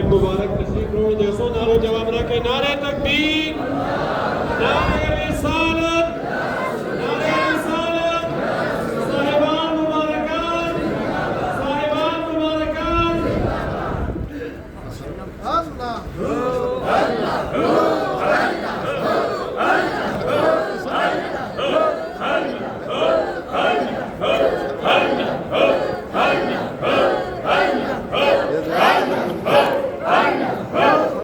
मुबारक तशरीफ लो जैसो नारो जवाब ना के नारे तकबीर नारे रिसालत साहिबान मुबारकात अल्लाह